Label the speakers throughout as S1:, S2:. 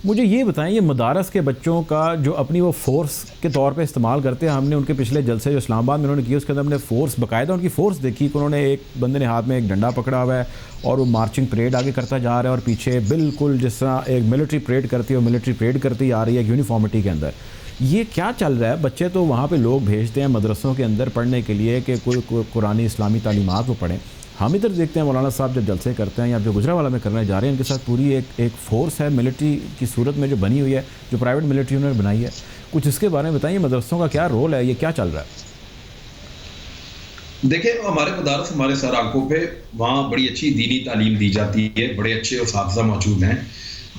S1: مجھے یہ بتائیں، یہ مدارس کے بچوں کا جو اپنی وہ فورس کے طور پہ استعمال کرتے ہیں، ہم نے ان کے پچھلے جلسے جو اسلام آباد میں انہوں نے کیے اس کے اندر ہم نے فورس باقاعدہ ان کی فورس دیکھی کہ انہوں نے ایک بندے نے ہاتھ میں ایک ڈنڈا پکڑا ہوا ہے اور وہ مارچنگ پریڈ آگے کرتا جا رہا ہے، اور پیچھے بالکل جس طرح ایک ملٹری پریڈ کرتی ہے وہ ملٹری پریڈ کرتی آ رہی ہے یونیفارمٹی کے اندر. یہ کیا چل رہا ہے؟ بچے تو وہاں پہ لوگ بھیجتے ہیں مدرسوں کے اندر پڑھنے کے لیے کہ کوئی قرآنی اسلامی تعلیمات وہ پڑھیں. ہم ادھر دیکھتے ہیں مولانا صاحب جب جلسے کرتے ہیں یا جو گجرانوالہ میں کرنے جا رہے ہیں ان کے ساتھ پوری ایک فورس ہے ملٹری کی صورت میں جو بنی ہوئی ہے، جو پرائیویٹ ملٹری انہوں نے بنائی ہے. کچھ اس کے بارے میں بتائیے، مدرسوں کا کیا رول ہے، یہ کیا چل رہا ہے؟
S2: دیکھیں ہمارے مدارس ہمارے سر آنکھوں پہ، وہاں بڑی اچھی دینی تعلیم دی جاتی ہے، بڑے اچھے اساتذہ موجود ہیں،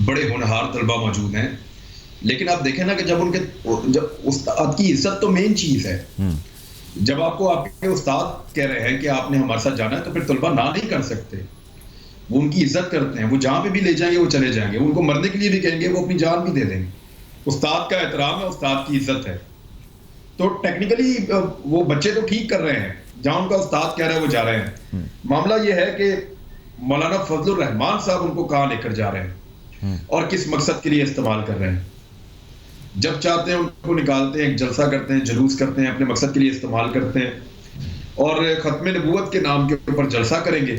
S2: بڑے ہونہار طلبہ موجود ہیں. لیکن آپ دیکھیں نا کہ جب استاد کی عزت تو مین چیز ہے. جب آپ کو آپ کے استاد کہہ رہے ہیں کہ آپ نے ہمارے ساتھ جانا ہے تو پھر طلبہ نہ نہیں کر سکتے. وہ ان کی عزت کرتے ہیں، وہ جہاں پہ بھی لے جائیں گے وہ چلے جائیں گے، ان کو مرنے کے لیے بھی کہیں گے، وہ اپنی جان بھی دے دیں گے. استاد کا احترام ہے، استاد کی عزت ہے. تو ٹیکنیکلی وہ بچے تو ٹھیک کر رہے ہیں، جہاں ان کا استاد کہہ رہے ہیں وہ جا رہے ہیں. معاملہ یہ ہے کہ مولانا فضل الرحمان صاحب ان کو کہاں لے کر جا رہے ہیں اور کس مقصد کے لیے استعمال کر رہے ہیں. جب چاہتے ہیں ان کو نکالتے ہیں، ایک جلسہ کرتے ہیں، جلوس کرتے ہیں، اپنے مقصد کے لیے استعمال کرتے ہیں، اور ختم نبوت کے نام کے اوپر جلسہ کریں گے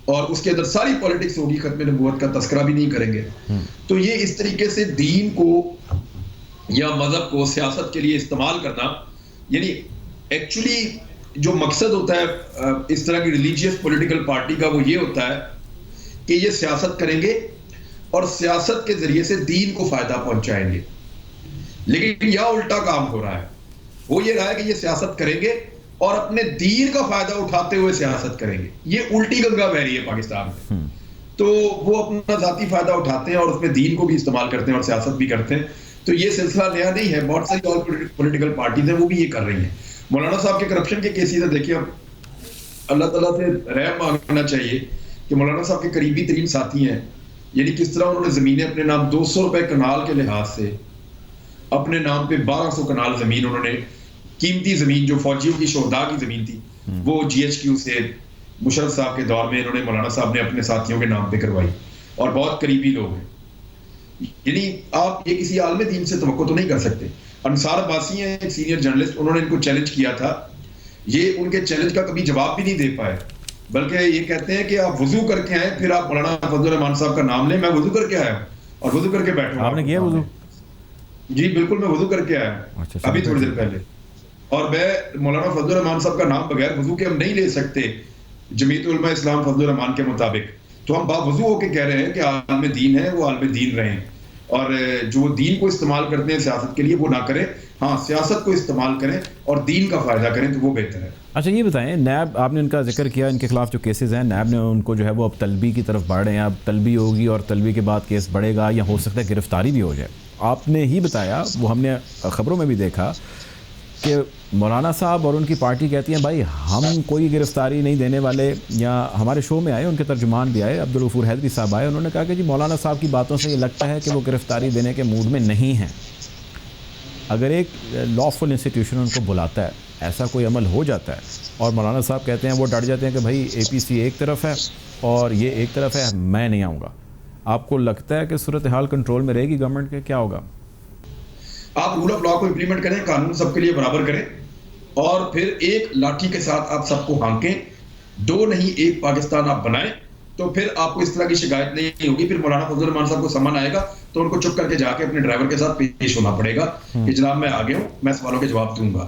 S2: اور اس کے اندر ساری پالیٹکس ہوگی، ختم نبوت کا تذکرہ بھی نہیں کریں گے. تو یہ اس طریقے سے دین کو یا مذہب کو سیاست کے لیے استعمال کرنا، یعنی ایکچولی جو مقصد ہوتا ہے اس طرح کی ریلیجیس پولیٹیکل پارٹی کا وہ یہ ہوتا ہے کہ یہ سیاست کریں گے اور سیاست کے ذریعے سے دین کو فائدہ پہنچائیں گے. لیکن یا الٹا کام ہو رہا ہے، وہ یہ رہا ہے کہ یہ سیاست کریں گے اور اپنے دین کا فائدہ اٹھاتے ہوئے سیاست کریں گے. یہ الٹی گنگا بہہ رہی ہے پاکستان میں. تو وہ اپنا ذاتی فائدہ اٹھاتے ہیں اور اس میں دین کو بھی استعمال کرتے ہیں اور سیاست بھی کرتے ہیں. تو یہ سلسلہ نیا نہیں ہے، بہت ساری اور پولیٹیکل پارٹیز ہیں وہ بھی یہ کر رہی ہیں. مولانا صاحب کے کرپشن کے کیسز ہیں، دیکھیے اللہ تعالیٰ سے رحم مانگنا چاہیے کہ مولانا صاحب کے قریبی ترین ساتھی ہیں، یعنی کس طرح انہوں نے زمینیں اپنے نام 200 روپے کنال کے لحاظ سے اپنے نام پہ 1200 کنال زمین، انہوں نے قیمتی زمین جو فوجیوں کی شہداء کی زمین تھی وہ جی ایچ کیو سے مشرف صاحب کے دور میں انہوں نے مولانا صاحب نے اپنے ساتھیوں کے نام پہ کروائی، اور بہت قریبی لوگ ہیں. یعنی آپ یہ کسی عالم دین سے توقع تو نہیں کر سکتے. انصار عباسی ہیں ایک سینئر جرنلسٹ، انہوں نے ان کو چیلنج کیا تھا، یہ ان کے چیلنج کا کبھی جواب بھی نہیں دے پائے، بلکہ یہ کہتے ہیں کہ آپ وضو کر کے آئیں پھر آپ مولانا فضل الرحمان صاحب کا نام لیں. میں وضو کر کے آیا ہوں اور وضو کر کے بیٹھا ہوں.
S1: آپ نے کیا وضو؟
S2: جی بالکل، میں وضو کر کے آیا ہوں ابھی تھوڑی دیر پہلے. اور میں مولانا فضل الرحمان صاحب کا نام بغیر وضو کے ہم نہیں لے سکتے جمعیت علماء اسلام فضل الرحمان کے مطابق. تو ہم باوضو ہو کے کہہ رہے ہیں کہ عالم دین ہے وہ عالم دین رہیں، اور جو دین کو استعمال کرتے ہیں سیاست کے لیے وہ نہ کریں. ہاں سیاست کو استعمال کریں اور دین کا فائدہ کریں تو وہ بہتر ہے.
S1: اچھا یہ بتائیں، نیب آپ نے ان کا ذکر کیا، ان کے خلاف جو کیسز ہیں نیب نے ان کو جو ہے وہ اب طلبی کی طرف بڑھ رہے ہیں، اب طلبی ہوگی اور طلبی کے بعد کیس بڑھے گا یا ہو سکتا ہے گرفتاری بھی ہو جائے. آپ نے ہی بتایا، وہ ہم نے خبروں میں بھی دیکھا کہ مولانا صاحب اور ان کی پارٹی کہتی ہیں بھائی ہم کوئی گرفتاری نہیں دینے والے. یا ہمارے شو میں آئے، ان کے ترجمان بھی آئے، عبدالغفور حیدری صاحب آئے، انہوں نے کہا کہ جی مولانا صاحب کی باتوں سے یہ لگتا ہے کہ وہ گرفتاری دینے کے موڈ میں نہیں ہیں. اگر ایک لافل انسٹیٹیوشن ان کو بلاتا ہے، ایسا کوئی عمل ہو جاتا ہے اور مولانا صاحب کہتے ہیں، وہ ڈٹ جاتے ہیں کہ بھائی اے پی سی ایک طرف ہے اور یہ ایک طرف ہے، میں نہیں آؤں گا، آپ کو لگتا ہے کہ صورتحال کنٹرول میں رہے گی گورنمنٹ کے؟ کیا ہوگا؟
S2: آپ رول آف لا کو امپلیمنٹ کریں، قانون سب کے لیے برابر کریں، اور پھر ایک لاٹھی کے ساتھ آپ سب کو ہانکیں، دو نہیں ایک پاکستان آپ بنائیں، تو پھر آپ کو اس طرح کی شکایت نہیں ہوگی. پھر مولانا فضل الرحمان صاحب کو سمن آئے گا تو ان کو چپ کر کے جا کے اپنے ڈرائیور کے ساتھ پیش ہونا پڑے گا کہ جناب میں آگے ہوں، میں سوالوں کے جواب دوں گا.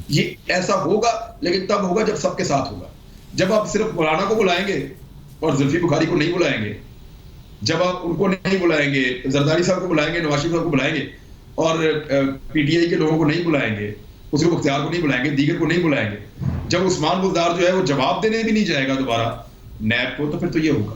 S2: یہ ایسا ہوگا، لیکن تب ہوگا جب سب کے ساتھ ہوگا. جب آپ صرف مولانا کو بلائیں گے اور زلفی بخاری کو نہیں بلائیں گے، جب آپ ان کو نہیں بلائیں گے، زرداری صاحب کو بلائیں گے، نواز شریف صاحب کو بلائیں گے، اور پی ٹی آئی کے لوگوں کو نہیں بلائیں گے، اس کو مختار کو نہیں بلائیں گے، دیگر کو نہیں بلائیں گے، جب عثمان بزدار جو ہے وہ جواب دینے بھی نہیں جائے گا دوبارہ نیب کو، تو پھر تو یہ ہوگا.